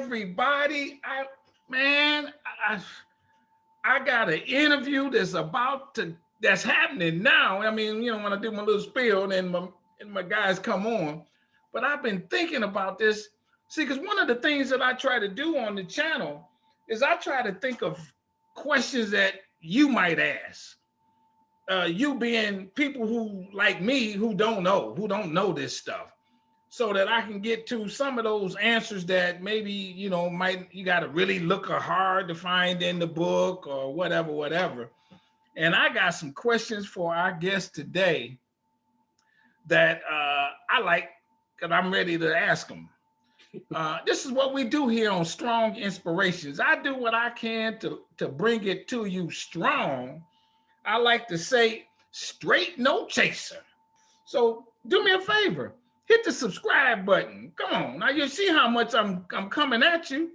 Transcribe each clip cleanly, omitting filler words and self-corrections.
everybody. I got an interview that's happening now. I mean, when I do my little spiel and my guys come on, but I've been thinking about this. See, because one of the things that I try to do on the channel is I try to think of questions that you might ask. You being people who like me who don't know this stuff, so that I can get to some of those answers that maybe you got to really look hard to find in the book or whatever. And I got some questions for our guest today that I like, because I'm ready to ask them. This is what we do here on Strong Inspirations. I do what I can to bring it to you strong. I like to say straight, no chaser. So do me a favor, hit the subscribe button. Come on, now you see how much I'm coming at you.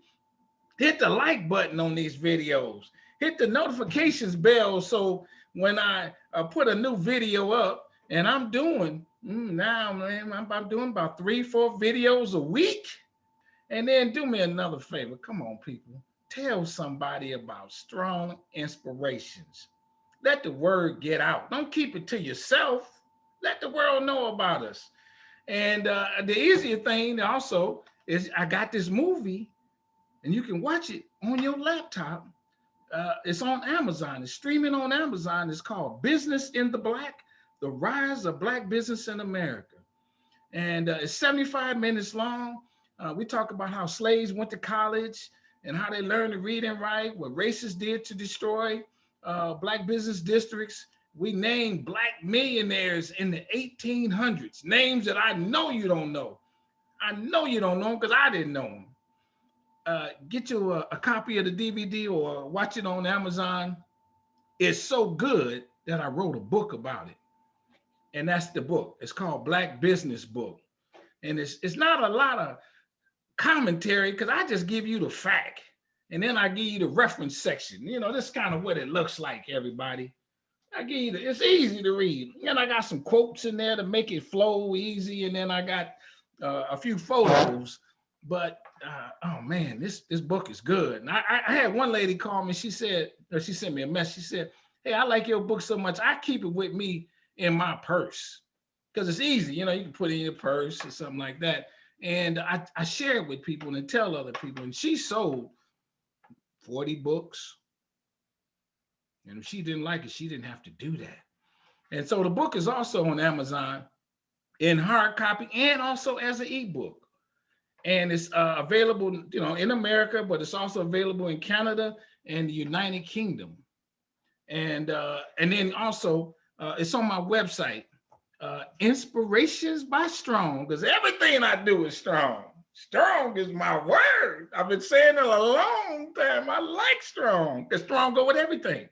Hit the like button on these videos. Hit the notifications bell so when I put a new video up, and I'm doing now, man, I'm doing about 3-4 videos a week. And then do me another favor. Come on, people. Tell somebody about Strong Inspirations. Let the word get out. Don't keep it to yourself. Let the world know about us. And the easier thing also is I got this movie, and you can watch it on your laptop. It's on Amazon. It's streaming on Amazon. It's called Business in the Black, The Rise of Black Business in America. And it's 75 minutes long. We talk about how slaves went to college and how they learned to read and write, what racists did to destroy Black business districts. We named Black millionaires in the 1800s, names that I know you don't know. I know you don't know them because I didn't know them. Get you a copy of the DVD or watch it on Amazon. It's so good that I wrote a book about it. And that's the book. It's called Black Business Book. And it's not a lot of commentary because I just give you the fact. And then I give you the reference section. This is kind of what it looks like, everybody. I give you it's easy to read. And I got some quotes in there to make it flow easy. And then I got a few photos. But oh man, this book is good. And I had one lady call me. She sent me a message. She said, "Hey, I like your book so much. I keep it with me in my purse because it's easy. You can put it in your purse or something like that." And I share it with people and tell other people. And she sold 40 books. And if she didn't like it, she didn't have to do that. And so the book is also on Amazon in hard copy and also as an ebook. And it's available, in America, but it's also available in Canada and the United Kingdom. And then also it's on my website, Inspirations by Strong, because everything I do is strong. Strong is my word. I've been saying it a long time. I like strong, because strong go with everything.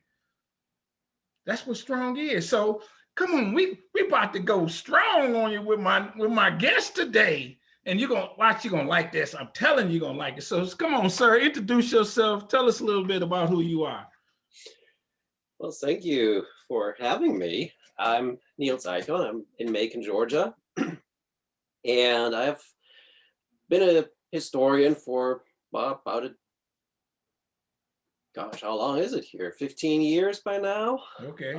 That's what strong is. So come on, we about to go strong on you with my guest today. And you're gonna like this. I'm telling you're gonna like it. So come on, sir, introduce yourself. Tell us a little bit about who you are. Well, thank you for having me. I'm Untitled. I'm in Macon, Georgia. And I've been a historian for about how long is it here? 15 years by now. Okay.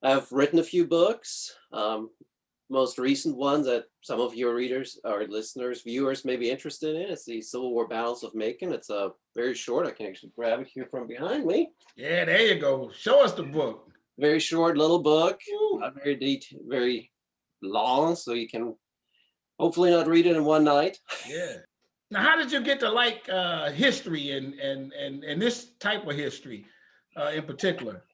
I've written a few books. Most recent one that some of your readers or listeners, viewers may be interested in is the Civil War Battles of Macon. It's very short. I can actually grab it here from behind me. Yeah, there you go. Show us the book. Very short little book, not very detailed, very long, so you can hopefully not read it in one night. Yeah. Now, how did you get to like history and this type of history in particular?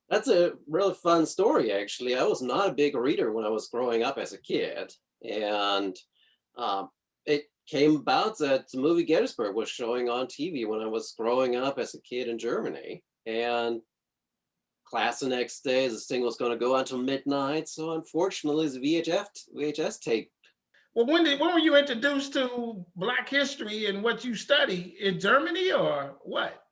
That's a really fun story, actually. I was not a big reader when I was growing up as a kid. And it came about that the movie Gettysburg was showing on TV when I was growing up as a kid in Germany. And class the next day, this thing was going to go until midnight. So unfortunately, the VHS tape. Well, when were you introduced to Black history and what you study in Germany or what?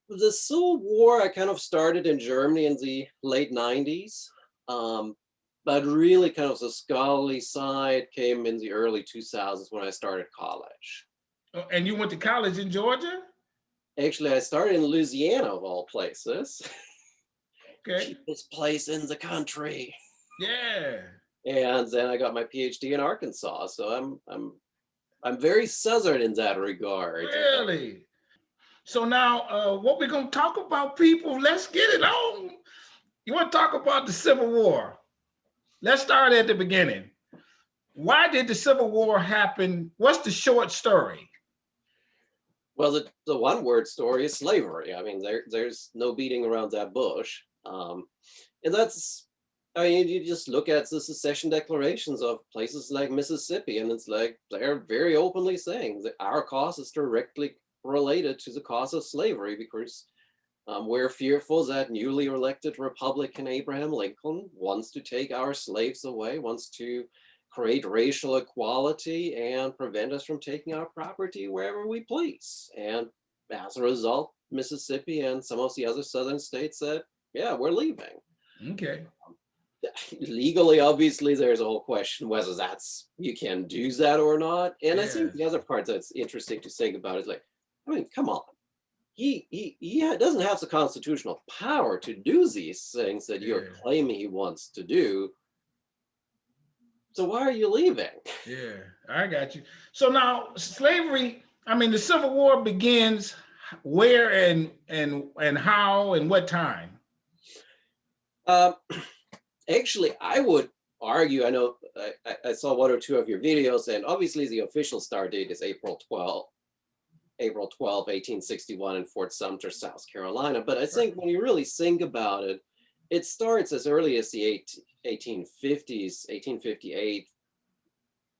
The Civil War, I kind of started in Germany in the late 90s, but really kind of the scholarly side came in the early 2000s when I started college. And you went to college in Georgia? Actually, I started in Louisiana, of all places. Okay. Cheapest place in the country. Yeah. And then I got my PhD in Arkansas. So I'm very Southern in that regard. Really? So now, what we're gonna talk about, people? Let's get it on. You want to talk about the Civil War? Let's start at the beginning. Why did the Civil War happen? What's the short story? Well, the one word story is slavery. I mean, there's no beating around that bush. And that's, I mean, you just look at the secession declarations of places like Mississippi, and it's like they're very openly saying that our cause is directly related to the cause of slavery, because we're fearful that newly elected Republican Abraham Lincoln wants to take our slaves away, wants to create racial equality and prevent us from taking our property wherever we please. And as a result, Mississippi and some of the other southern states said, yeah, we're leaving. Okay. Legally, obviously, there's a whole question whether that's, you can do that or not. And I think the other part that's interesting to think about is like, I mean, come on. He doesn't have the constitutional power to do these things that you're claiming he wants to do. So why are you leaving? Yeah, I got you. So now slavery, I mean, the Civil War begins where and how and what time? Actually, I would argue, I know I saw one or two of your videos, and obviously the official start date is April 12, 1861 in Fort Sumter, South Carolina. But I think when you really think about it, it starts as early as the 1850s, 1858,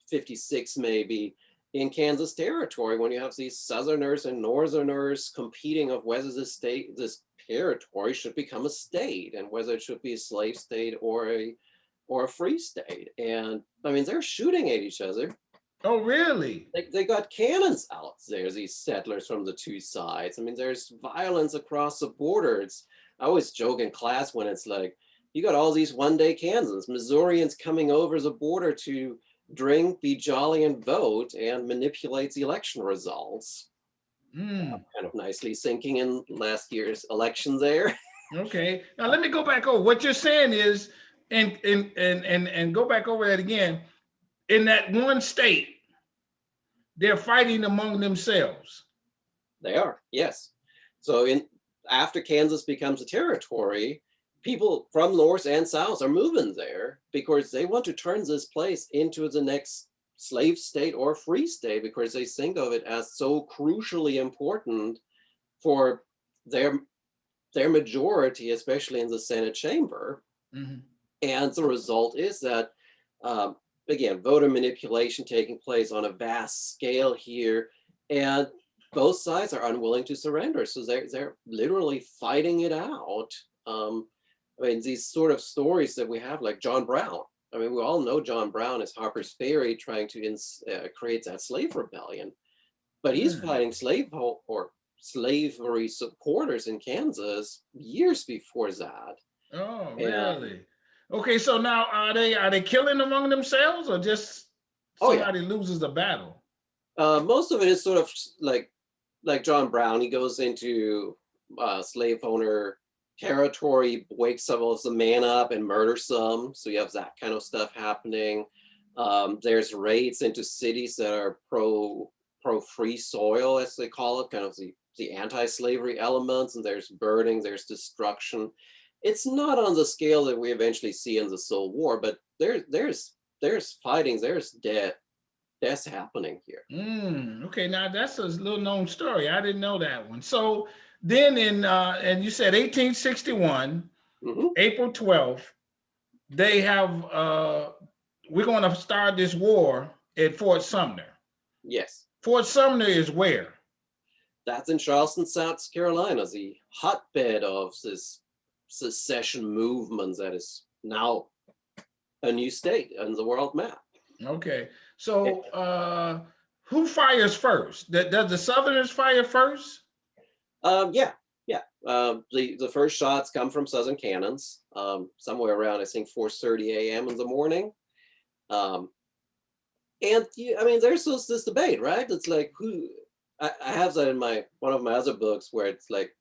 56 maybe, in Kansas Territory, when you have these Southerners and Northerners competing of whether this territory should become a state and whether it should be a slave state or a free state. And I mean, they're shooting at each other. Oh, really? They got cannons out there, these settlers from the two sides. I mean, there's violence across the border. I always joke in class when it's like, you got all these one-day Kansans, Missourians coming over the border to drink, be jolly, and vote, and manipulate the election results. Kind of nicely sinking in last year's election there. Okay. Now let me go back over. What you're saying is, and go back over that again. In that one state, they're fighting among themselves. They are, yes. So after Kansas becomes a territory, people from North and South are moving there because they want to turn this place into the next slave state or free state, because they think of it as so crucially important for their majority, especially in the Senate chamber. Mm-hmm. And the result is that, again, voter manipulation taking place on a vast scale here, and both sides are unwilling to surrender. So they're literally fighting it out. I mean, these sort of stories that we have, like John Brown. I mean, we all know John Brown as Harper's Ferry trying to create that slave rebellion, but he's fighting slavery supporters in Kansas years before that. Oh, really? Okay, so now are they killing among themselves, or just somebody loses the battle? Most of it is sort of like John Brown. He goes into slave owner territory, wakes some of the man up and murders some. So you have that kind of stuff happening. There's raids into cities that are pro free soil, as they call it, kind of the anti-slavery elements, and there's burning, there's destruction. It's not on the scale that we eventually see in the Civil War, but there's fighting, there's deaths happening here. Okay, now that's a little known story. I didn't know that one. So then and you said 1861, April 12th, they have, we're going to start this war at Fort Sumner. Yes. Fort Sumner is where? That's in Charleston, South Carolina, the hotbed of this secession movement that is now a new state on the world map. Okay, so who fires first? Does the Southerners fire first? Yeah. The first shots come from Southern cannons, somewhere around, I think, 4:30 a.m. in the morning. And I mean, there's this debate, right? It's like, I have that in one of my other books where it's like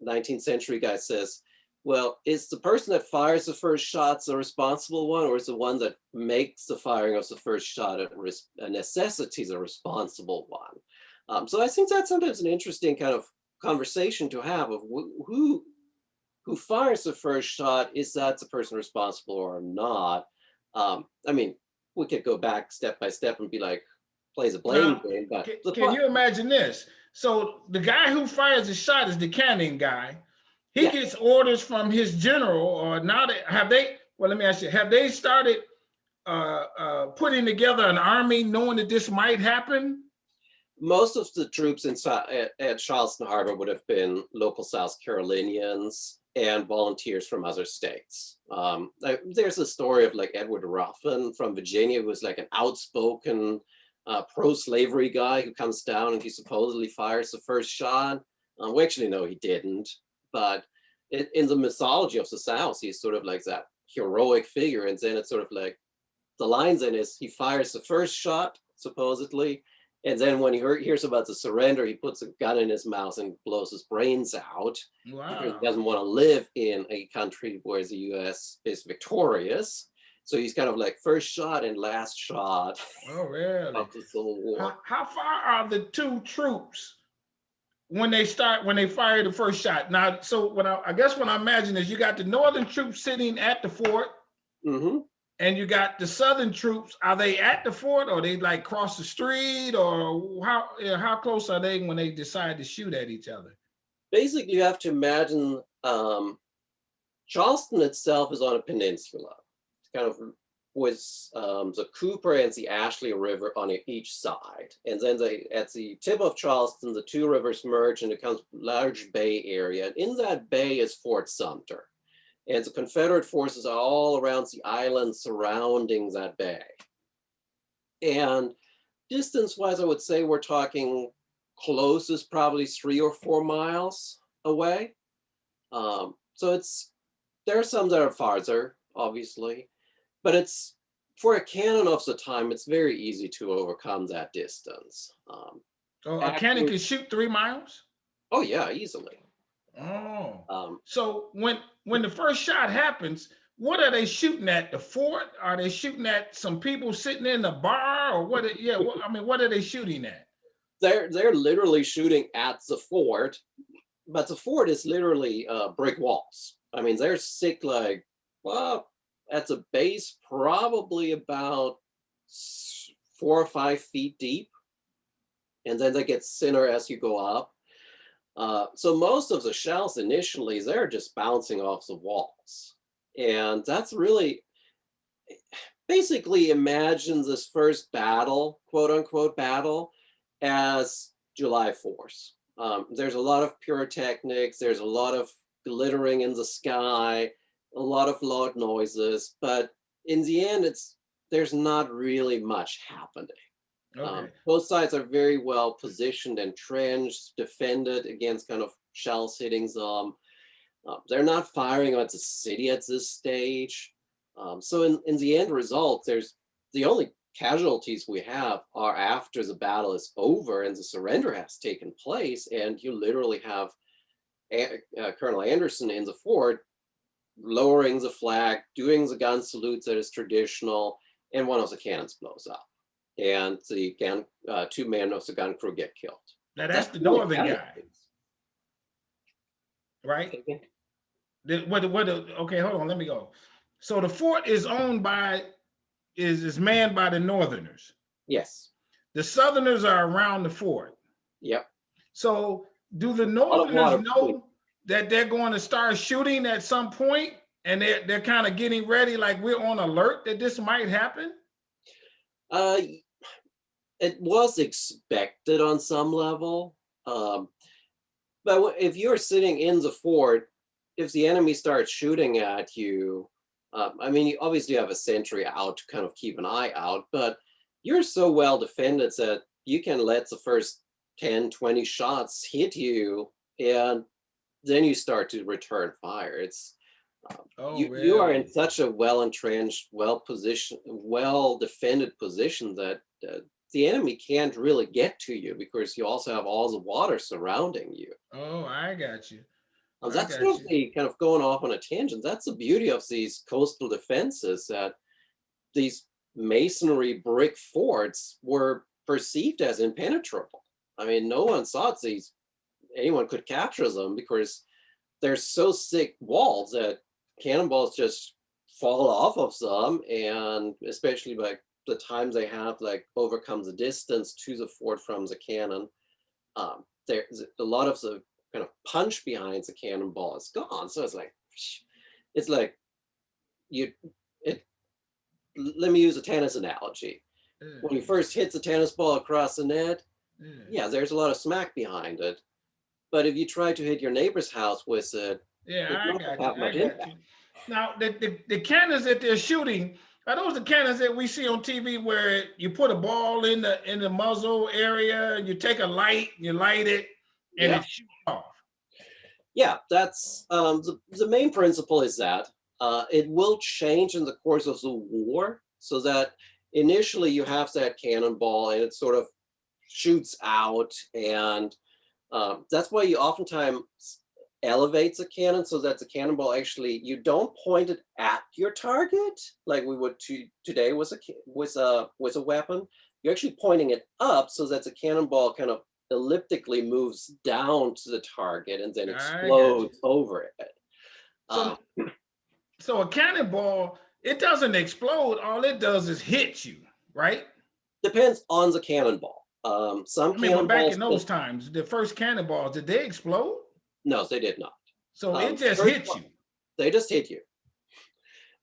19th century guy says, well, is the person that fires the first shot the responsible one, or is the one that makes the firing of the first shot a necessity the responsible one? So I think that's sometimes an interesting kind of conversation to have of who fires the first shot. Is that the person responsible or not? I mean, we could go back step by step and be like, plays a blame Now, game, but can you imagine this? So the guy who fires the shot is the cannon guy. He yeah, gets orders from his general, or now that have they? Well, let me ask you: have they started putting together an army, knowing that this might happen? most of the troops at Charleston Harbor would have been local South Carolinians and volunteers from other states. There's a story of like Edward Ruffin from Virginia, who was like an outspoken pro-slavery guy who comes down and he supposedly fires the first shot. We actually know he didn't, but in the mythology of the South, he's sort of like that heroic figure. And then it's sort of like the lines in is he fires the first shot, supposedly, and then when he hears about the surrender, he puts a gun in his mouth and blows his brains out. Wow. Because he doesn't want to live in a country where the US is victorious. So he's kind of like first shot and last shot. Oh, really? Of the Civil War. How far are the two troops when they fire the first shot? Now, so I guess what I imagine is you got the northern troops sitting at the fort. Mm-hmm. And you got the southern troops. Are they at the fort, or they like cross the street, or how close are they when they decide to shoot at each other? Basically, you have to imagine Charleston itself is on a peninsula. It's kind of with the Cooper and the Ashley River on each side. And then at the tip of Charleston, the two rivers merge and it becomes a large bay area. And in that bay is Fort Sumner. And the Confederate forces are all around the island surrounding that bay. And distance-wise, I would say we're talking closest probably 3 or 4 miles away. So there are some that are farther, obviously, but it's for a cannon of the time, it's very easy to overcome that distance. A cannon can shoot 3 miles? Oh yeah, easily. Oh, so when the first shot happens, what are they shooting at? The fort? Are they shooting at some people sitting in the bar, or what? What are they shooting at? They're literally shooting at the fort, but the fort is literally brick walls. I mean, they're thick, like, well, at the base, probably about 4 or 5 feet deep, and then they get thinner as you go up. So most of the shells initially, they're just bouncing off the walls. And that's really, basically imagine this first battle, quote unquote battle, as July 4th. There's a lot of pyrotechnics, there's a lot of glittering in the sky, a lot of loud noises, but in the end, there's not really much happening. Okay. Both sides are very well positioned, entrenched, defended against kind of shells hitting them. They're not firing at the city at this stage. So in the end result, the only casualties we have are after the battle is over and the surrender has taken place, and you literally have Colonel Anderson in the fort lowering the flag, doing the gun salute that is traditional, and one of the cannons blows up. And the 2 men of the gun crew get killed. Now that's the northern guy, right? Okay. Okay, hold on, let me go. So the fort is manned by the Northerners. Yes. The Southerners are around the fort. Yep. So do the Northerners know that they're going to start shooting at some point, and they're kind of getting ready, like we're on alert that this might happen? It was expected on some level. But if you're sitting in the fort, if the enemy starts shooting at you, I mean, you obviously have a sentry out to kind of keep an eye out, but you're so well defended that you can let the first 10, 20 shots hit you, and then you start to return fire. You are in such a well-entrenched, well-positioned, well-defended position that the enemy can't really get to you because you also have all the water surrounding you. Oh, I got you. I That's got sort of you. the kind of going off on a tangent. That's the beauty of these coastal defenses, that these masonry brick forts were perceived as impenetrable. I mean, no one thought anyone could capture them because they're so thick walls that cannonballs just fall off of them, and especially like the times they have like overcome the distance to the fort from the cannon, there's a lot of the kind of punch behind the cannonball is gone. So it's like you it let me use a tennis analogy. When you first hit the tennis ball across the net, yeah, there's a lot of smack behind it. But if you try to hit your neighbor's house with it, Yeah, it's I not going got to you. have I much got impact. you. Now, the cannons that they're shooting, are those the cannons that we see on TV where you put a ball in the muzzle area, you take a light, you light it, and Yeah, it shoots off? yeah, that's the main principle is that it will change in the course of the war, so that initially you have that cannonball and it sort of shoots out, and that's why you oftentimes elevate the cannon so that the cannonball actually, you don't point it at your target like we would today with a weapon. You're actually pointing it up so that the cannonball kind of elliptically moves down to the target and then I got you. explodes over it. So, Um, so a cannonball, it doesn't explode. All it does is hit you, right? Depends on the cannonball. Some I mean, but back cannonballs, in those times, the first cannonballs, did they explode? no, they did not. So it just First hit one, you. they just hit you.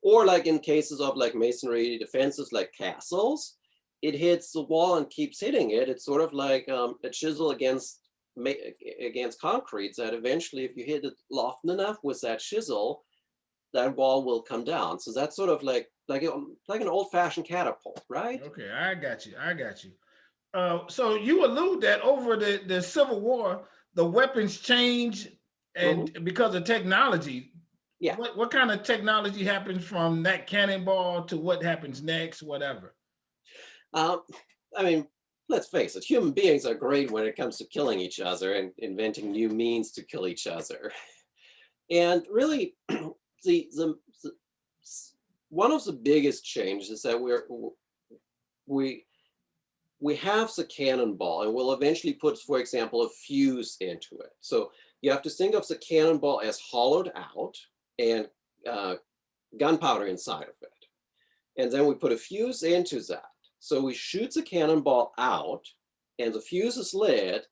Or like in cases of like masonry defenses, like castles, it hits the wall and keeps hitting it. It's sort of like a chisel against concrete, that eventually if you hit it often enough with that chisel, that wall will come down. So that's sort of like an old-fashioned catapult, right? Okay, I got you. I got you. So you allude that over the Civil War, the weapons change, Hmm. and because of technology. Yeah. What kind of technology happens from that cannonball to what happens next, whatever? Um, I mean, let's face it, human beings are great when it comes to killing each other and inventing new means to kill each other. And really, the one of the biggest changes is that we we have the cannonball, and we'll eventually put, for example, a fuse into it. So you have to think of the cannonball as hollowed out and uh, gunpowder inside of it. And then we put a fuse into that. So we shoot the cannonball out, and the fuse is lit.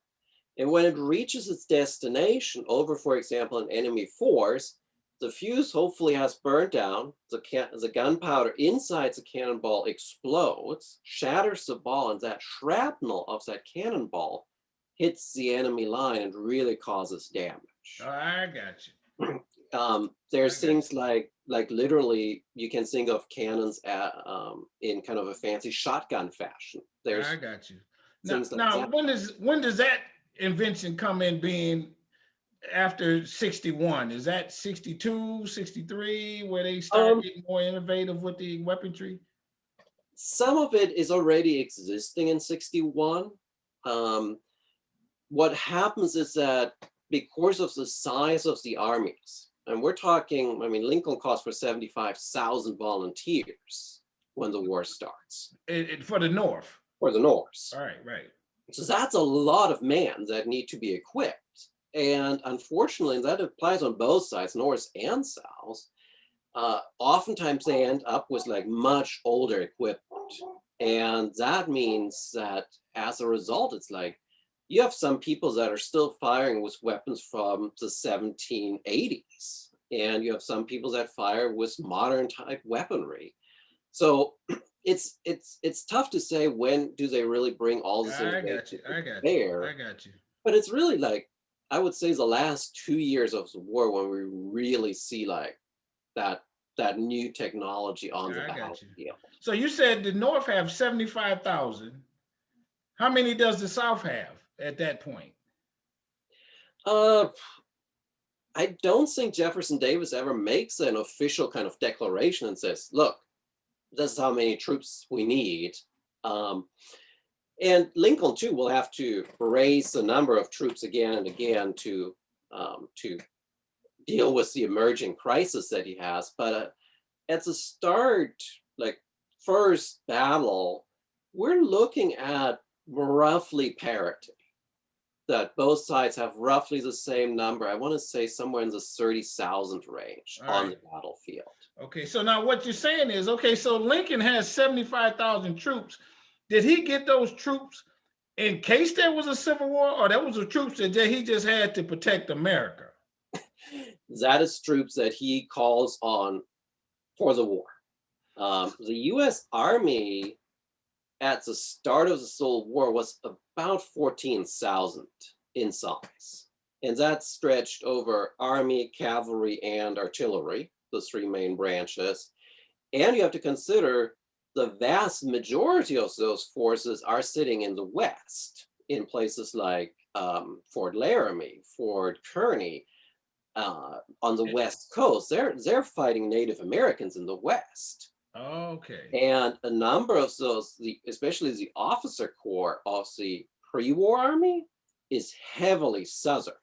And when it reaches its destination over, for example, an enemy force, the fuse hopefully has burned down, the gunpowder inside the cannonball explodes, shatters the ball, and that shrapnel of that cannonball hits the enemy line and really causes Oh, damage. I got you. I There's got things like literally you can think of cannons in kind of a fancy shotgun fashion. you. I There's got you. Now, things like now, that. when does that invention come in being after 61? Is that 62, 63, where they start Um, getting more innovative with the weaponry? some of it is already existing in 61. Um, what happens is that because of the size of the armies, and we're talking, I mean, Lincoln calls for 75,000 volunteers when the war starts For the North. for the North. All right, right. So that's a lot of men that need to be equipped. And unfortunately, that applies on both sides, North and South. Oftentimes they end up with like much older equipment. And that means that as a result, it's like you have some people that are still firing with weapons from the 1780s. And you have some people that fire with modern type weaponry. So it's tough to say when do they really bring all this I got innovation you. to I got you. I bear. got you. But it's really like, I would say the last 2 years of the war when we really see like that new technology on the I got you. battlefield. So you said the North have 75,000. How many does the South have at that point? Uh, I don't think Jefferson Davis ever makes an official kind of declaration and says, look, this is how many troops we need. Um, And Lincoln too will have to raise the number of troops again and again to deal with the emerging crisis that he has. But at the start, like first battle, we're looking at roughly parity. That both sides have roughly the same number. I want to say somewhere in the 30,000 range on the battlefield. Okay, so now what you're saying is, okay, so Lincoln has 75,000 troops. Did he get those troops in case there was a civil war, or that was the troops that he just had to protect America? That is troops that he calls on for the war. The U.S. Army at the start of the Civil War was about 14,000 in size. And that stretched over army, cavalry, and artillery, the three main branches. And you have to consider the vast majority of those forces are sitting in the West, in places like Fort Laramie, Fort Kearny, on the West Coast. They're fighting Native Americans in the West. Okay. And a number of those, especially the officer corps of the pre-war army, is heavily Southern.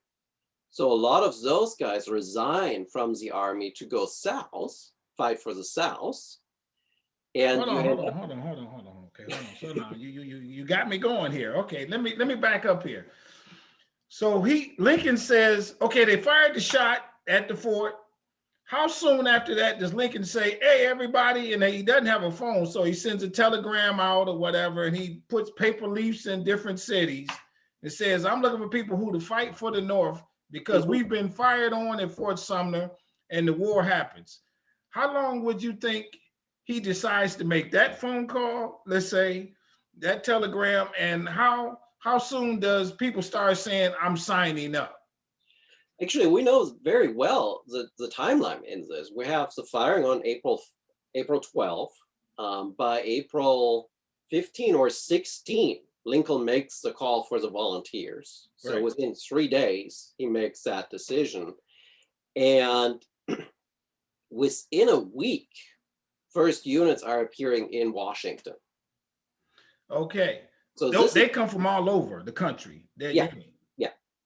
So a lot of those guys resign from the army to go south, fight for the South. And hold on. Okay, hold on. So now you got me going here. Okay, let me back up here. So Lincoln says, okay, they fired the shot at the fort. How soon after that does Lincoln say, hey, everybody, and he doesn't have a phone, so he sends a telegram out or whatever, and he puts paper leafs in different cities. It says, I'm looking for people who to fight for the North because we've been fired on at Fort Sumner and the war happens. How long would you think he decides to make that phone call, let's say, that telegram, and how soon does people start saying, I'm signing up? Actually, we know very well the timeline in this. We have the firing on April 12th. By April 15 or 16, Lincoln makes the call for the volunteers. So right. Within 3 days, he makes that decision. And within a week, first units are appearing in Washington. Okay. So they come from all over the country.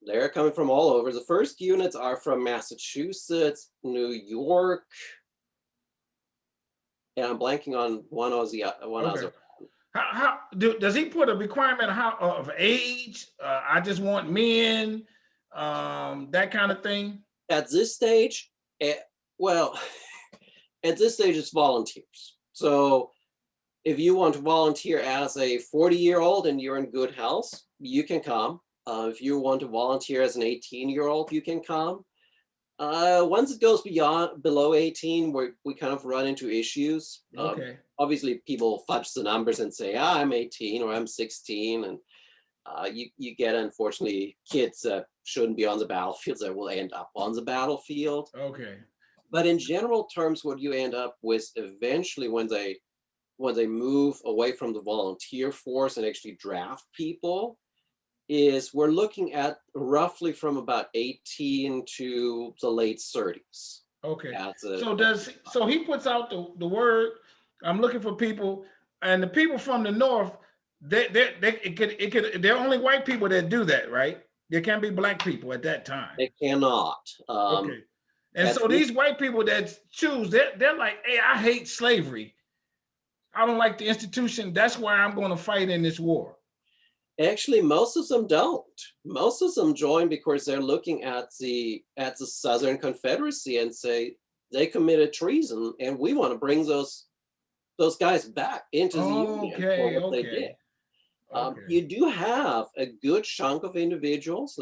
They're coming from all over. The first units are from Massachusetts, New York, and I'm blanking on one other. How does he put a requirement of age? I just want men, that kind of thing. At this stage, at this stage, it's volunteers. So if you want to volunteer as a 40-year-old and you're in good health, you can come. If you want to volunteer as an 18-year-old, you can come. Once it goes below 18, we kind of run into issues. Okay. Obviously, people fudge the numbers and say, I'm 18 or I'm 16. And you get, unfortunately, kids that shouldn't be on the battlefield that will end up on the battlefield. Okay. But in general terms, what you end up with eventually when they move away from the volunteer force and actually draft people, is we're looking at roughly from about 18 to the late 30s. Okay. So he puts out the word, I'm looking for people, and the people from the North, they're only white people that do that, right? There can't be black people at that time. They cannot. Okay. And so these white people that choose, they're like, hey, I hate slavery. I don't like the institution. That's why I'm going to fight in this war. Actually, most of them don't. Most of them join because they're looking at the Southern Confederacy and say they committed treason, and we want to bring those guys back into the Union for what they did. You do have a good chunk of individuals,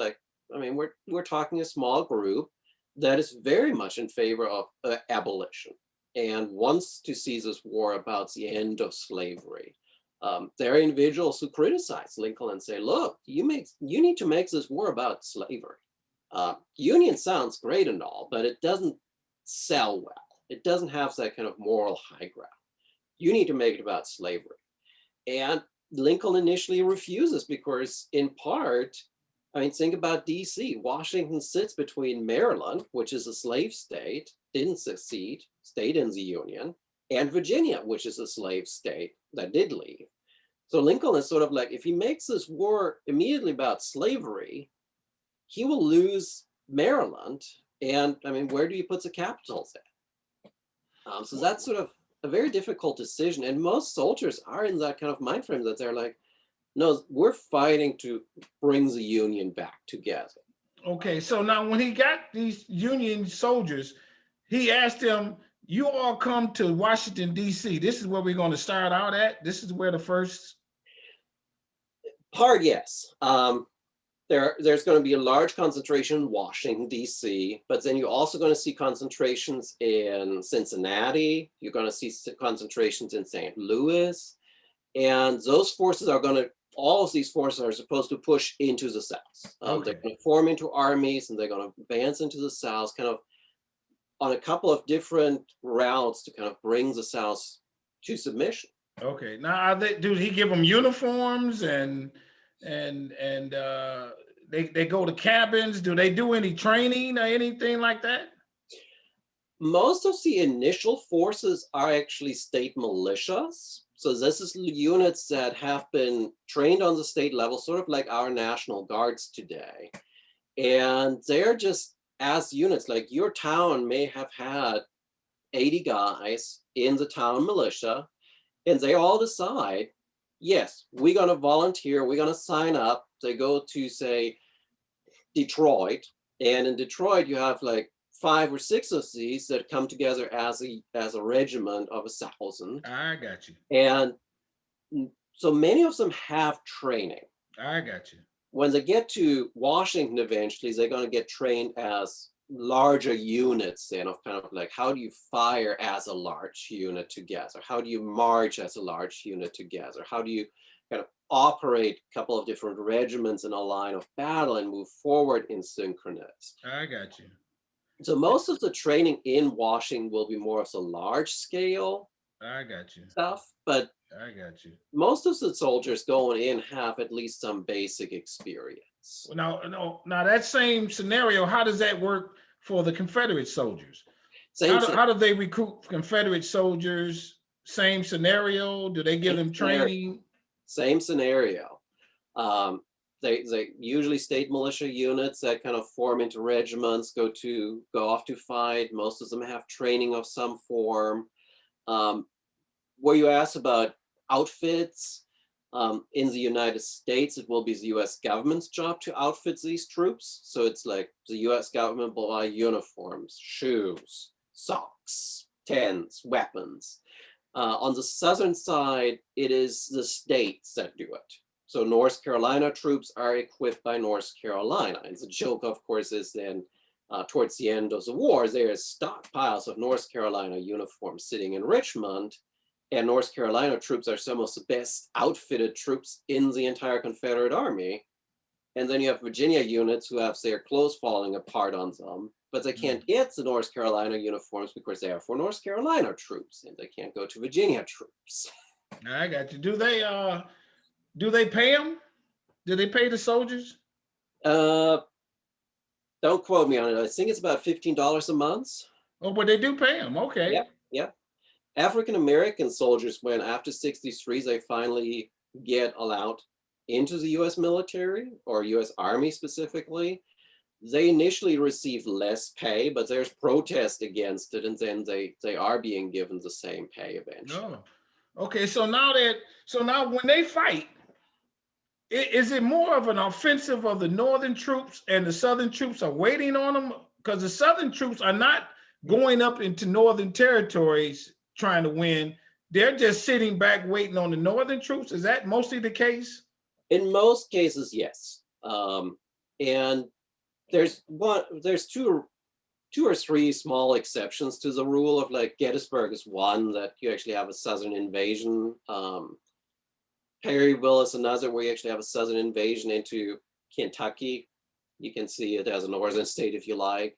we're talking a small group that is very much in favor of abolition and wants to see this war about the end of slavery. There are individuals who criticize Lincoln and say, look, you need to make this war about slavery. Union sounds great and all, but it doesn't sell well. It doesn't have that kind of moral high ground. You need to make it about slavery. And Lincoln initially refuses because, in part, think about DC. Washington sits between Maryland, which is a slave state, didn't secede, stayed in the Union, and Virginia, which is a slave state that did leave. So Lincoln is sort of like, if he makes this war immediately about slavery, he will lose Maryland. And I mean, where do you put the capitals at? So that's sort of a very difficult decision. And most soldiers are in that kind of mind frame that they're like, no, we're fighting to bring the Union back together. Okay, so now when he got these Union soldiers, he asked them, "You all come to Washington D.C. This is where we're going to start out at. This is where the first." Part, yes. There's going to be a large concentration in Washington, D.C., but then you're also going to see concentrations in Cincinnati. You're going to see concentrations in St. Louis. And those forces are going to, all of these forces are supposed to push into the South. Okay. They're going to form into armies and they're going to advance into the South, kind of on a couple of different routes to kind of bring the South to submission. Okay. Now, are they, do he give them uniforms and they go to cabins? Do they do any training or anything like that? Most of the initial forces are actually state militias. So this is units that have been trained on the state level, sort of like our National Guards today. And they're just as units, like your town may have had 80 guys in the town militia, and they all decide, yes, we're going to volunteer, we're going to sign up. They go to, say, Detroit, and in Detroit you have like 5 or 6 of these that come together as a regiment of 1,000. I got you. And so many of them have training. I got you. When they get to Washington eventually, they're going to get trained as larger units then, of kind of like, how do you fire as a large unit together? How do you march as a large unit together? How do you kind of operate a couple of different regiments in a line of battle and move forward in synchronous? I got you. So most of the training in Washington will be more of the large scale I got you. stuff, but I got you. most of the soldiers going in have at least some basic experience. Now that same scenario, how does that work for the Confederate soldiers? Same How do they recruit Confederate soldiers? Same scenario? Do they give them training? Same scenario. They usually state militia units that kind of form into regiments, go off to fight. Most of them have training of some form. Where you ask about outfits, in the United States, it will be the US government's job to outfit these troops. So it's like the US government will buy uniforms, shoes, socks, tents, weapons. On the southern side, it is the states that do it. So North Carolina troops are equipped by North Carolina. And the joke, of course, is then towards the end of the war, there's stockpiles of North Carolina uniforms sitting in Richmond. And North Carolina troops are some of the best outfitted troops in the entire Confederate Army. And then you have Virginia units who have their clothes falling apart on them, but they can't get the North Carolina uniforms because they are for North Carolina troops and they can't go to Virginia troops. I got you. Do they pay them? Do they pay the soldiers? Don't quote me on it. I think it's about $15 a month. Oh, but they do pay them. Okay. Yep. African-American soldiers, when after 63, they finally get allowed into the US military or US Army specifically, they initially receive less pay, but there's protest against it, and then they are being given the same pay eventually. Oh, okay. So now when they fight, is it more of an offensive of the northern troops and the southern troops are waiting on them? Because the southern troops are not going up into northern territories trying to win. They're just sitting back waiting on the northern troops. Is that mostly the case? In most cases, yes. And there's two or three small exceptions to the rule of, like, Gettysburg is one that you actually have a southern invasion. Perryville is another where you actually have a southern invasion into Kentucky. You can see it as a northern state if you like.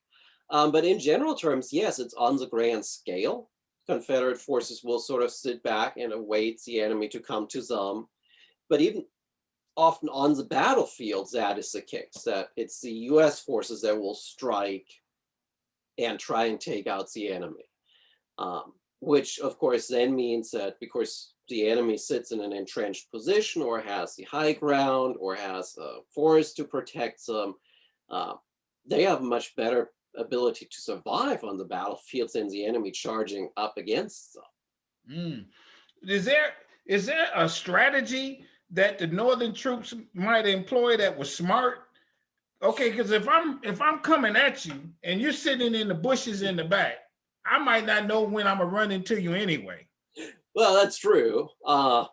But in general terms, yes, it's on the grand scale. Confederate forces will sort of sit back and await the enemy to come to them. But even often on the battlefield, that is the case, that it's the US forces that will strike and try and take out the enemy. Which of course then means that because the enemy sits in an entrenched position or has the high ground or has a forest to protect them, they have much better ability to survive on the battlefield than the enemy charging up against them. Mm. Is there a strategy that the Northern troops might employ that was smart? Okay, because if I'm coming at you and you're sitting in the bushes in the back, I might not know when I'm gonna run into you anyway. Well, that's true. I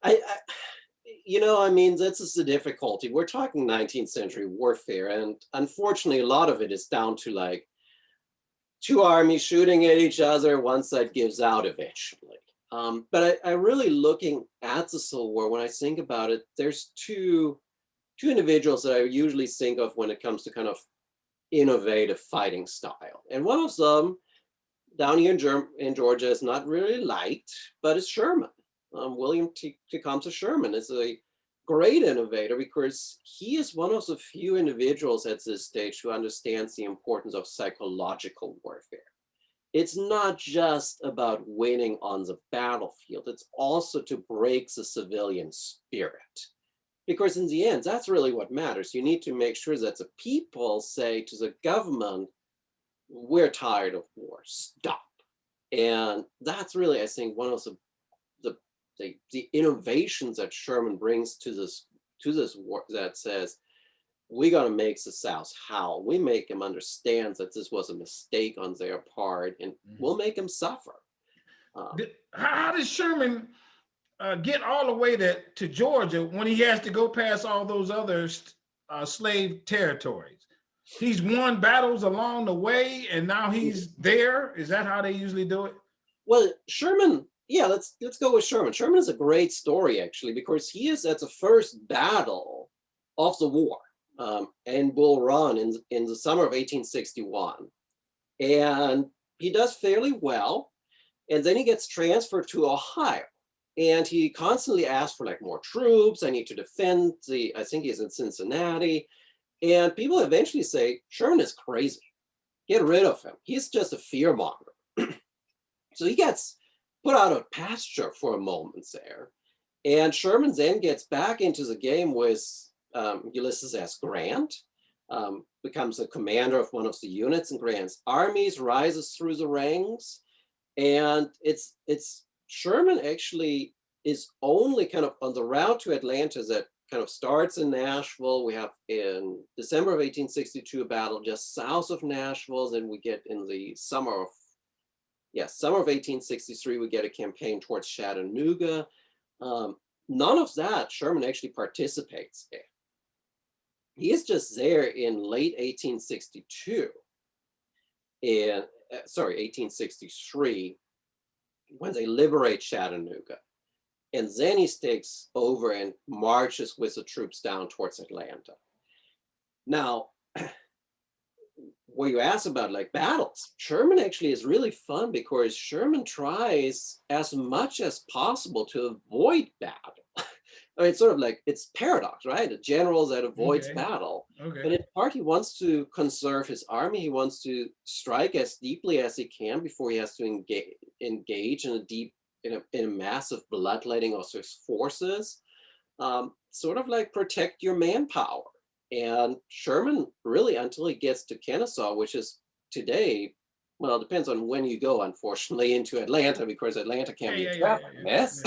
I mean, this is the difficulty. We're talking 19th century warfare, and unfortunately, a lot of it is down to like two armies shooting at each other. One side gives out eventually. But I really looking at the Civil War, when I think about it, there's two individuals that I usually think of when it comes to kind of innovative fighting style. And one of them down here in Georgia is not really liked, but it's Sherman. William Tecumseh Sherman is a great innovator because he is one of the few individuals at this stage who understands the importance of psychological warfare. It's not just about winning on the battlefield, it's also to break the civilian spirit. Because in the end, that's really what matters. You need to make sure that the people say to the government, we're tired of war, stop. And that's really, I think, one of the innovations that Sherman brings to this war, that says, we got to make the South howl. We make them understand that this was a mistake on their part, and we'll make them suffer. How did Sherman get all the way to Georgia when he has to go past all those other slave territories? He's won battles along the way, and now he's there. Is that how they usually do it? Well, Sherman, yeah, let's go with Sherman. Sherman is a great story, actually, because he is at the first battle of the war, and Bull Run in the summer of 1861. And he does fairly well. And then he gets transferred to Ohio. And he constantly asks for like more troops. I need to defend I think he's in Cincinnati. And people eventually say, Sherman is crazy. Get rid of him. He's just a fear monger. So he gets put out of pasture for a moment there. And Sherman then gets back into the game with Ulysses S. Grant, becomes a commander of one of the units in Grant's armies, rises through the ranks. And it's Sherman actually is only kind of on the route to Atlanta that kind of starts in Nashville. We have in December of 1862 a battle just south of Nashville. Then we get in the summer of 1863, we get a campaign towards Chattanooga. None of that Sherman actually participates in. He is just there in late 1862, 1863, when they liberate Chattanooga. And then he takes over and marches with the troops down towards Atlanta. Now, where you ask about like battles, Sherman actually is really fun because Sherman tries as much as possible to avoid battle. I mean, it's sort of like, it's paradox, right? A general that avoids battle. But in part, he wants to conserve his army. He wants to strike as deeply as he can before he has to engage in a massive bloodletting of his forces. Sort of like protect your manpower. And Sherman really, until he gets to Kennesaw, which is today, well, it depends on when you go, unfortunately, into Atlanta, because Atlanta can be a traffic mess.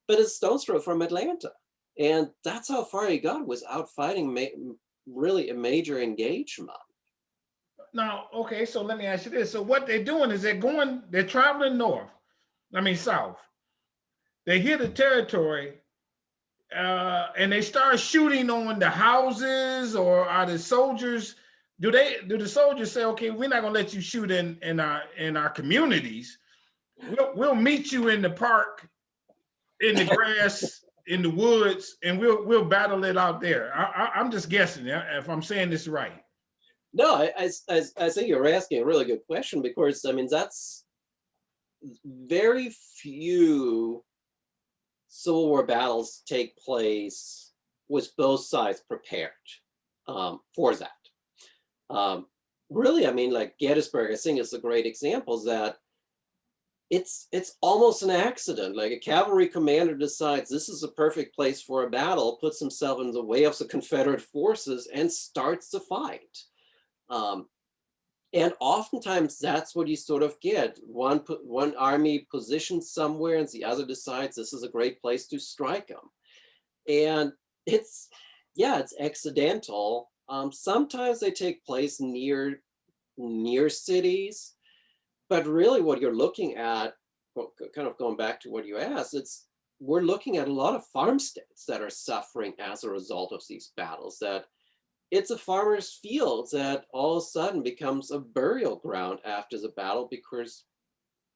But it's stone's throw from Atlanta. And that's how far he got without fighting really a major engagement. Now, okay, so let me ask you this. So what they're doing is they're traveling south. They hit a territory, and they start shooting on the houses, or are the soldiers, do the soldiers say, okay, we're not gonna let you shoot in our communities. We'll meet you in the park, in the grass, in the woods, and we'll battle it out there. I'm just guessing if I'm saying this right. No, I think you're asking a really good question, because I mean, that's very few Civil War battles take place with both sides prepared for that. Really, I mean, like Gettysburg, I think is a great example that it's almost an accident. Like a cavalry commander decides this is a perfect place for a battle, puts himself in the way of the Confederate forces and starts the fight. And oftentimes that's what you sort of get. One army positions somewhere and the other decides this is a great place to strike them. And it's accidental. Sometimes they take place near cities, but really what you're looking at, kind of going back to what you asked, we're looking at a lot of farm states that are suffering as a result of these battles, that it's a farmer's field that all of a sudden becomes a burial ground after the battle because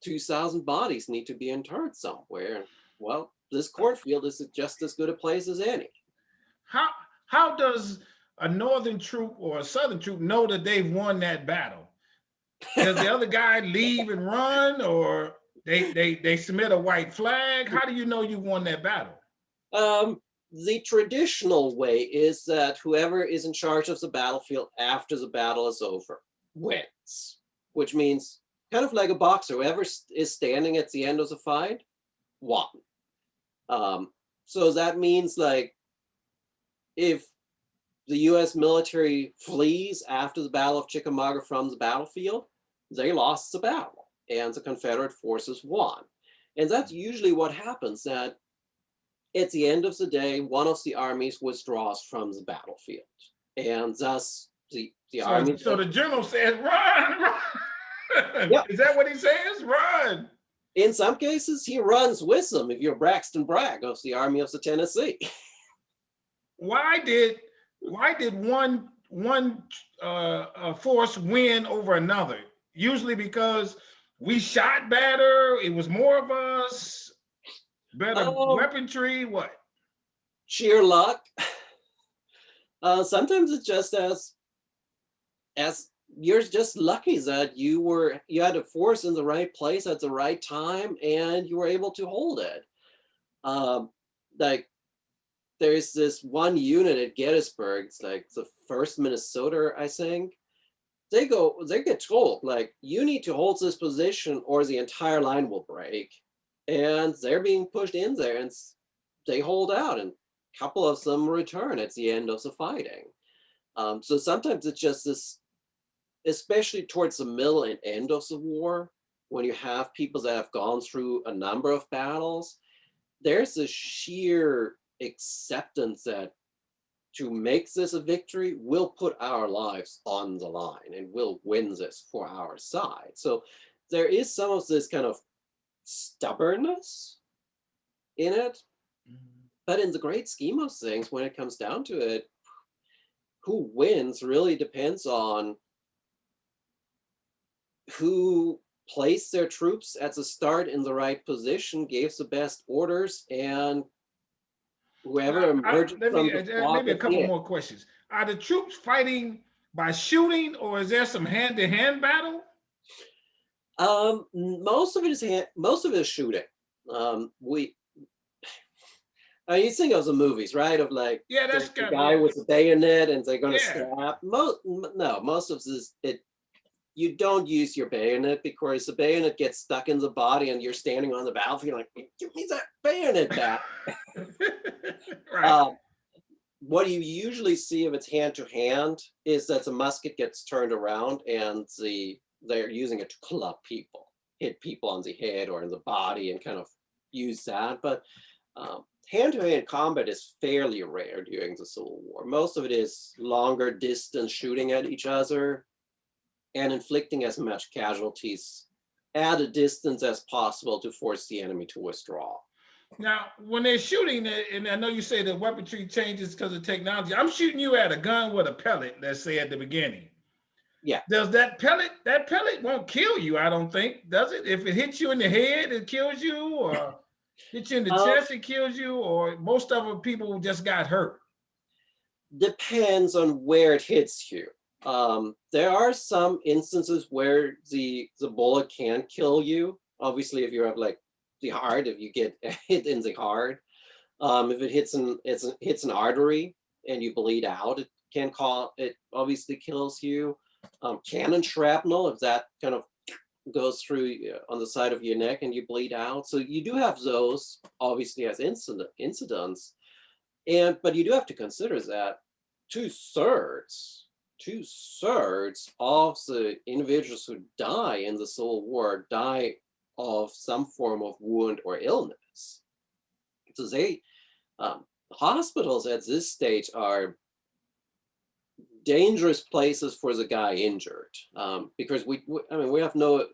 2,000 bodies need to be interred somewhere. Well, this cornfield is just as good a place as any. How does a northern troop or a southern troop know that they've won that battle? Does the other guy leave and run, or they submit a white flag? How do you know you won that battle? The traditional way is that whoever is in charge of the battlefield after the battle is over wins, which means kind of like a boxer, whoever is standing at the end of the fight won. So that means, like, if the US military flees after the Battle of Chickamauga from the battlefield, they lost the battle and the Confederate forces won. And that's usually what happens, that at the end of the day, one of the armies withdraws from the battlefield. And thus the army. So the general says, run. Yep. Is that what he says? Run. In some cases, he runs with them. If you're Braxton Bragg of the Army of the Tennessee. Why did one force win over another? Usually because we shot better, it was more of us, better weaponry, what? Sheer luck. Sometimes it's just as you're just lucky that you had a force in the right place at the right time and you were able to hold it. Like, there's this one unit at Gettysburg, it's like the 1st Minnesota, I think. They get told, like, you need to hold this position or the entire line will break. And they're being pushed in there and they hold out, and a couple of them return at the end of the fighting. So sometimes it's just this, especially towards the middle and end of the war, when you have people that have gone through a number of battles, there's this sheer acceptance that to make this a victory, we'll put our lives on the line and we'll win this for our side. So there is some of this kind of stubbornness in it. But in the great scheme of things, when it comes down to it, who wins really depends on who placed their troops at the start in the right position, gave the best orders, and whoever emerged from maybe a couple more questions. Are the troops fighting by shooting, or is there some hand-to-hand battle? Most of it is shooting. You think of the movies, right? Of like, yeah, that's the guy with the bayonet and they're going to stab. Most of this, you don't use your bayonet because the bayonet gets stuck in the body and you're standing on the battlefield like, give me that bayonet back. Right. What you usually see if it's hand-to-hand is that the musket gets turned around and they're using it to club people, hit people on the head or in the body and kind of use that. But hand-to-hand combat is fairly rare during the Civil War. Most of it is longer distance shooting at each other and inflicting as much casualties at a distance as possible to force the enemy to withdraw. Now, when they're shooting, and I know you say the weaponry changes because of technology, I'm shooting you at a gun with a pellet, let's say at the beginning. Yeah. Does that pellet won't kill you, I don't think, does it? If it hits you in the head, it kills you, or hits you in the chest, it kills you, or most of the people just got hurt? Depends on where it hits you. There are some instances where the bullet can kill you. Obviously, if you have like the heart, if you get hit in the heart, if it hits an artery and you bleed out, it obviously kills you. Cannon shrapnel, if that kind of goes through on the side of your neck and you bleed out. So you do have those obviously as incidents. But you do have to consider that two-thirds of the individuals who die in the Civil War die of some form of wound or illness. So hospitals at this stage are dangerous places for the guy injured, because we have no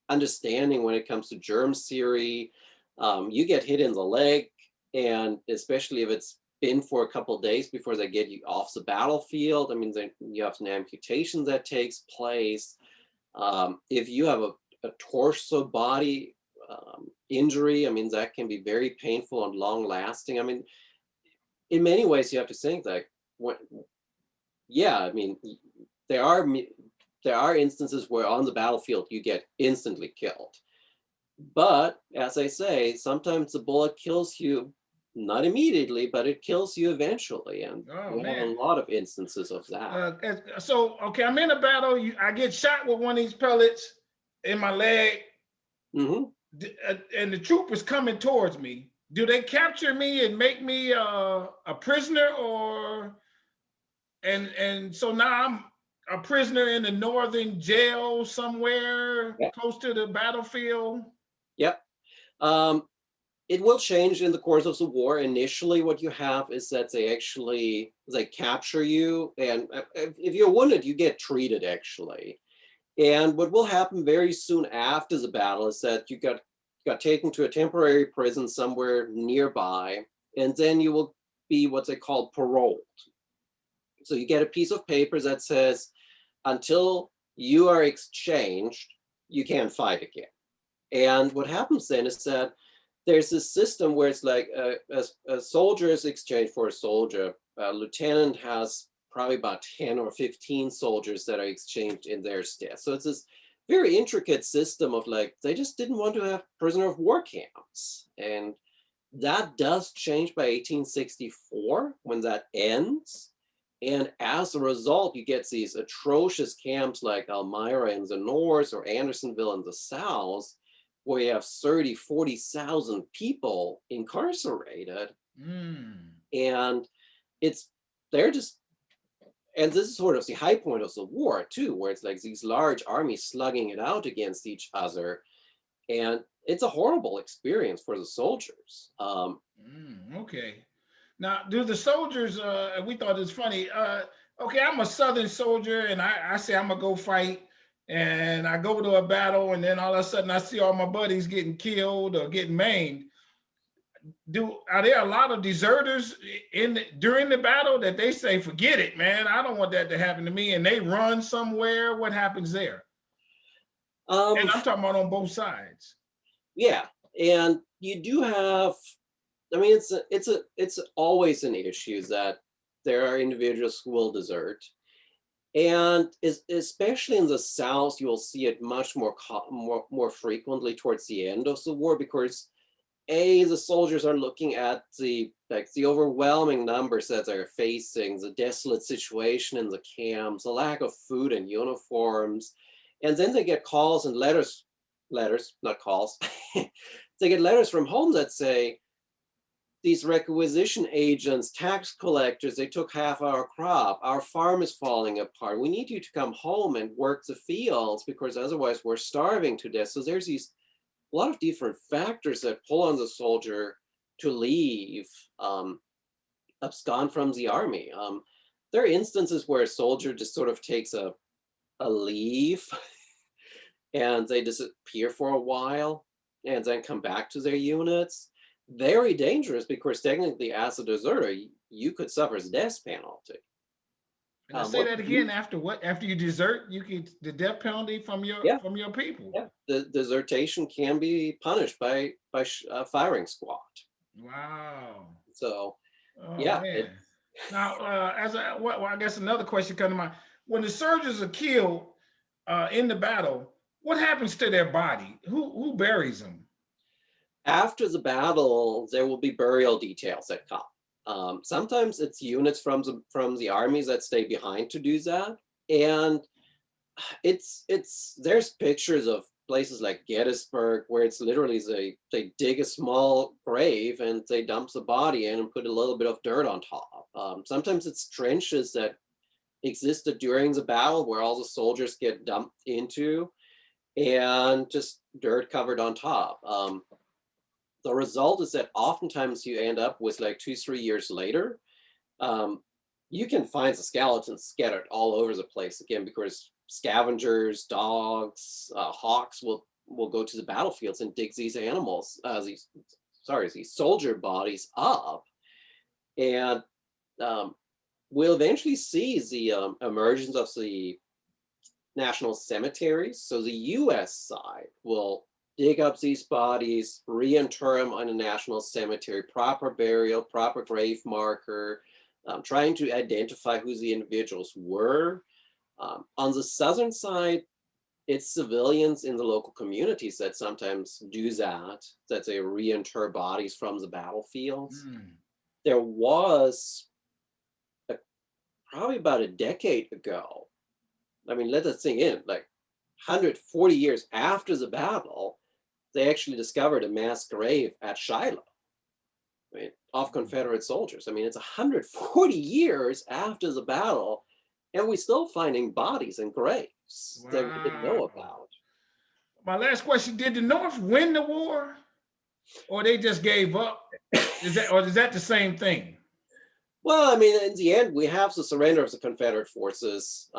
understanding when it comes to germ theory. You get hit in the leg, and especially if it's been for a couple of days before they get you off the battlefield, I mean, then you have an amputation that takes place. If you have a torso body injury, I mean, that can be very painful and long lasting. I mean, in many ways, you have to think that I mean, there are instances where on the battlefield you get instantly killed. But as I say, sometimes the bullet kills you, not immediately, but it kills you eventually. And we have a lot of instances of that. Okay, I'm in a battle. I get shot with one of these pellets in my leg, and the troop is coming towards me. Do they capture me and make me a prisoner, or and so now I'm a prisoner in the northern jail somewhere close to the battlefield? Yep. It will change in the course of the war. Initially, what you have is that they capture you, and if you're wounded, you get treated actually. And what will happen very soon after the battle is that you got taken to a temporary prison somewhere nearby, and then you will be what they call paroled. So you get a piece of paper that says, until you are exchanged, you can't fight again. And what happens then is that there's this system where it's like a soldier is exchanged for a soldier. A lieutenant has probably about 10 or 15 soldiers that are exchanged in their stead. So it's this very intricate system of like, they just didn't want to have prisoner of war camps. And that does change by 1864 when that ends. And as a result, you get these atrocious camps like Elmira in the north or Andersonville in the south, where you have 30, 40,000 people incarcerated. And and this is sort of the high point of the war too, where it's like these large armies slugging it out against each other. And it's a horrible experience for the soldiers. Okay. Now, do the soldiers, we thought it's funny, okay, I'm a Southern soldier and I say I'm gonna go fight, and I go to a battle, and then all of a sudden I see all my buddies getting killed or getting maimed. Are there a lot of deserters during the battle that they say, forget it, man, I don't want that to happen to me, and they run somewhere? What happens there? And I'm talking about on both sides. Yeah, and you do have, I mean, it's always an issue that there are individuals who will desert, and especially in the South, you will see it much more frequently towards the end of the war, because the soldiers are looking at the overwhelming numbers that they're facing, the desolate situation in the camps, the lack of food and uniforms, and then they get calls and letters, not calls. They get letters from home that say, these requisition agents, tax collectors, they took half our crop. Our farm is falling apart. We need you to come home and work the fields, because otherwise we're starving to death. So there's a lot of different factors that pull on the soldier to leave, abscond from the army. There are instances where a soldier just sort of takes a leave and they disappear for a while and then come back to their units. Very dangerous, because technically as a deserter, you could suffer the death penalty. And say that again, after what? After you desert, you get the death penalty from your people. Yeah, the desertation can be punished by a firing squad. Wow. So, Man. Now, I guess another question comes to mind. When the soldiers are killed in the battle, what happens to their body? Who buries them? After the battle, there will be burial details that come. Sometimes it's units from the armies that stay behind to do that, and there's pictures of places like Gettysburg, where it's literally they dig a small grave and they dump the body in and put a little bit of dirt on top. Sometimes it's trenches that existed during the battle where all the soldiers get dumped into and just dirt covered on top. The result is that oftentimes you end up with like 2-3 years later, you can find the skeletons scattered all over the place again, because scavengers, dogs, hawks will go to the battlefields and dig these animals, these soldier bodies up, and we'll eventually see the emergence of the national cemeteries. So the U.S. side will dig up these bodies, reinter them on a national cemetery, proper burial, proper grave marker, trying to identify who the individuals were. On the southern side, it's civilians in the local communities that sometimes do that they reinter bodies from the battlefields. There was probably about a decade ago, I mean, let that sink in, like 140 years after the battle, they actually discovered a mass grave at Shiloh, I mean, of Confederate soldiers. I mean, it's 140 years after the battle, and we're still finding bodies and graves that we didn't know about. My last question, did the North win the war, or they just gave up? Is that the same thing? Well, I mean, in the end, we have the surrender of the Confederate forces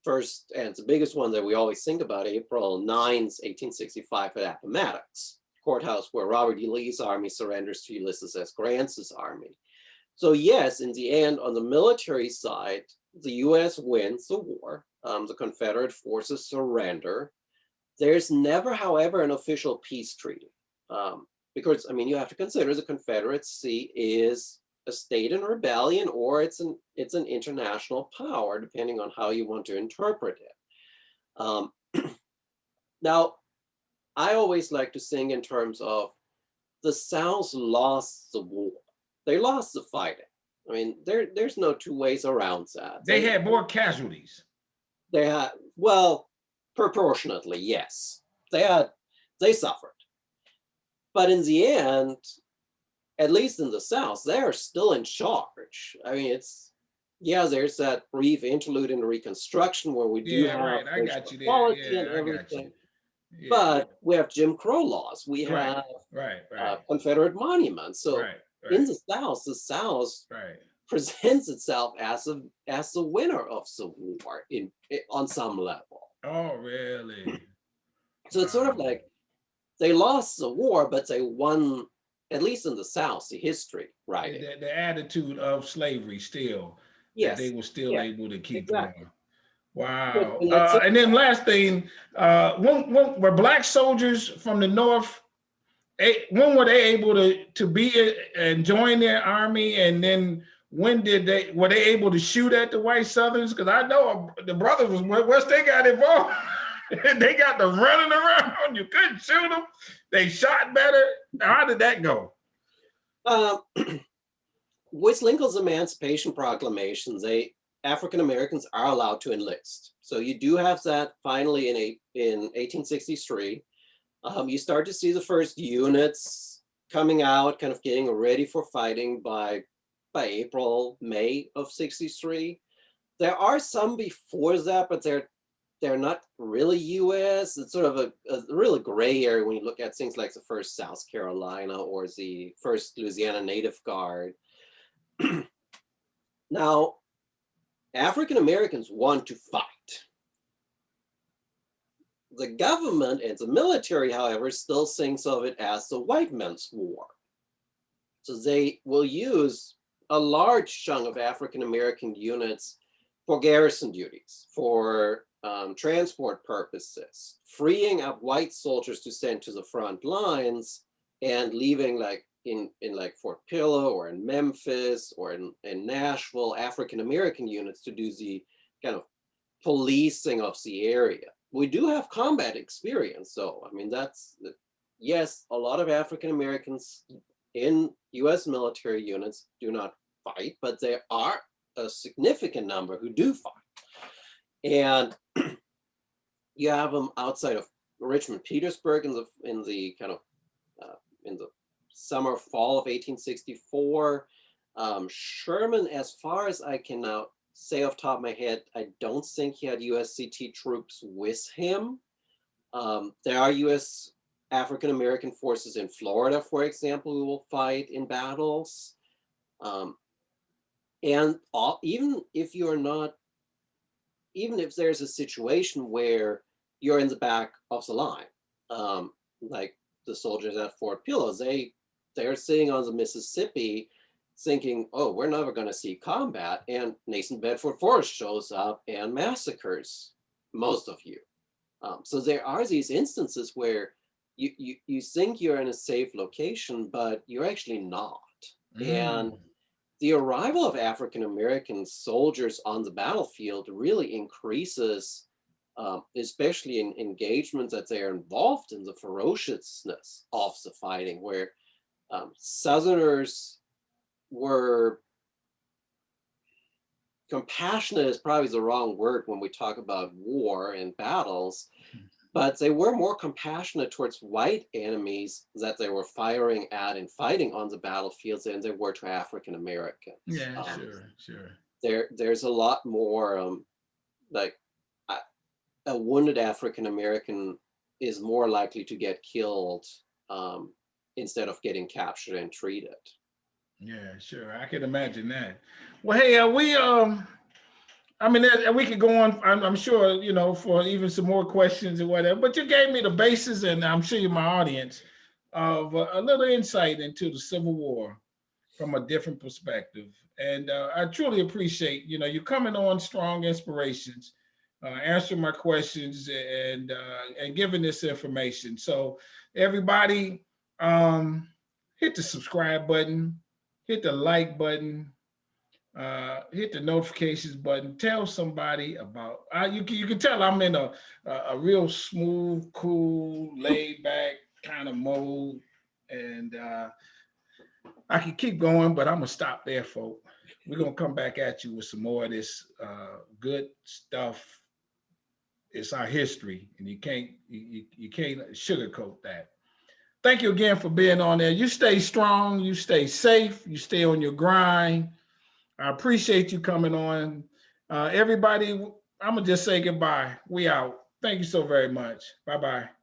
first, and the biggest one that we always think about, April 9th, 1865 at Appomattox courthouse, where Robert E. Lee's army surrenders to Ulysses S. Grant's army. So yes, in the end, on the military side, the U.S. wins the war. The Confederate forces surrender. There's never, however, an official peace treaty, because, I mean, you have to consider the Confederacy is a state in rebellion, or it's an international power, depending on how you want to interpret it. Now, I always like to think in terms of the South lost the war. They lost the fighting. I mean, there's no two ways around that. They had more casualties. They had, well, proportionately, yes. They suffered. But in the end, at least in the South, they're still in charge. I mean, there's that brief interlude in Reconstruction where we do have right. I got you there. equality Yeah, and everything. Yeah. But we have Jim Crow laws. We have Confederate monuments. So in the South presents itself as the winner of the war on some level. Oh, really? So it's sort of like they lost the war, but they won, at least in the South, the history, right? The attitude of slavery still, yes, that they were still able to keep exactly. going. Wow. And then last thing, were Black soldiers from the North, when were they able to be and join their army? And then when were they able to shoot at the white Southerners? Because I know the brothers once they got involved, they got them running around. You couldn't shoot them. They shot better. How did that go? With Lincoln's Emancipation Proclamations, African Americans are allowed to enlist. So you do have that finally in 1863. You start to see the first units coming out, kind of getting ready for fighting by April, May of 63. There are some before that, but they're not really U.S. It's sort of a really gray area when you look at things like the 1st South Carolina or the 1st Louisiana Native Guard. Now, African Americans want to fight. The government and the military, however, still thinks of it as the white man's war. So they will use a large chunk of African American units for garrison duties, for transport purposes, freeing up white soldiers to send to the front lines and leaving, like in like Fort Pillow or in Memphis or in Nashville, African American units to do the kind of policing of the area. We do have combat experience, though. I mean, yes, a lot of African Americans in U.S. military units do not fight, but there are a significant number who do fight. And you have them outside of Richmond, Petersburg in the kind of in the summer, fall of 1864. Sherman, as far as I can now say off the top of my head, I don't think he had USCT troops with him. There are U.S. African-American forces in Florida, for example, who will fight in battles. And even if you're not, even if there's a situation where you're in the back of the line, like the soldiers at Fort Pillow, they're sitting on the Mississippi thinking, oh, we're never going to see combat. And Nathan Bedford Forrest shows up and massacres most of you. So there are these instances where you think you're in a safe location, but you're actually not. And the arrival of African-American soldiers on the battlefield really increases, especially in engagements that they are involved in, the ferociousness of the fighting, where Southerners were compassionate is probably the wrong word when we talk about war and battles, but they were more compassionate towards white enemies that they were firing at and fighting on the battlefields than they were to African Americans. Yeah, sure. There's a lot more like a wounded African American is more likely to get killed instead of getting captured and treated. Yeah, sure. I can imagine that. Well, hey, I mean, we could go on, I'm sure, you know, for even some more questions or whatever, but you gave me the basis, and I'm sure you're my audience, of a little insight into the Civil War from a different perspective. And I truly appreciate, you know, you coming on Strong Inspirations, answering my questions and giving this information. So everybody, hit the subscribe button, hit the like button, hit the notifications button, tell somebody about, you can tell I'm in a real smooth, cool, laid back kind of mode. And I can keep going, but I'm gonna stop there, folks. We're gonna come back at you with some more of this good stuff. It's our history, and you can't sugarcoat that. Thank you again for being on there. You stay strong, you stay safe, you stay on your grind. I appreciate you coming on. Everybody, I'm going to just say goodbye. We out. Thank you so very much. Bye-bye.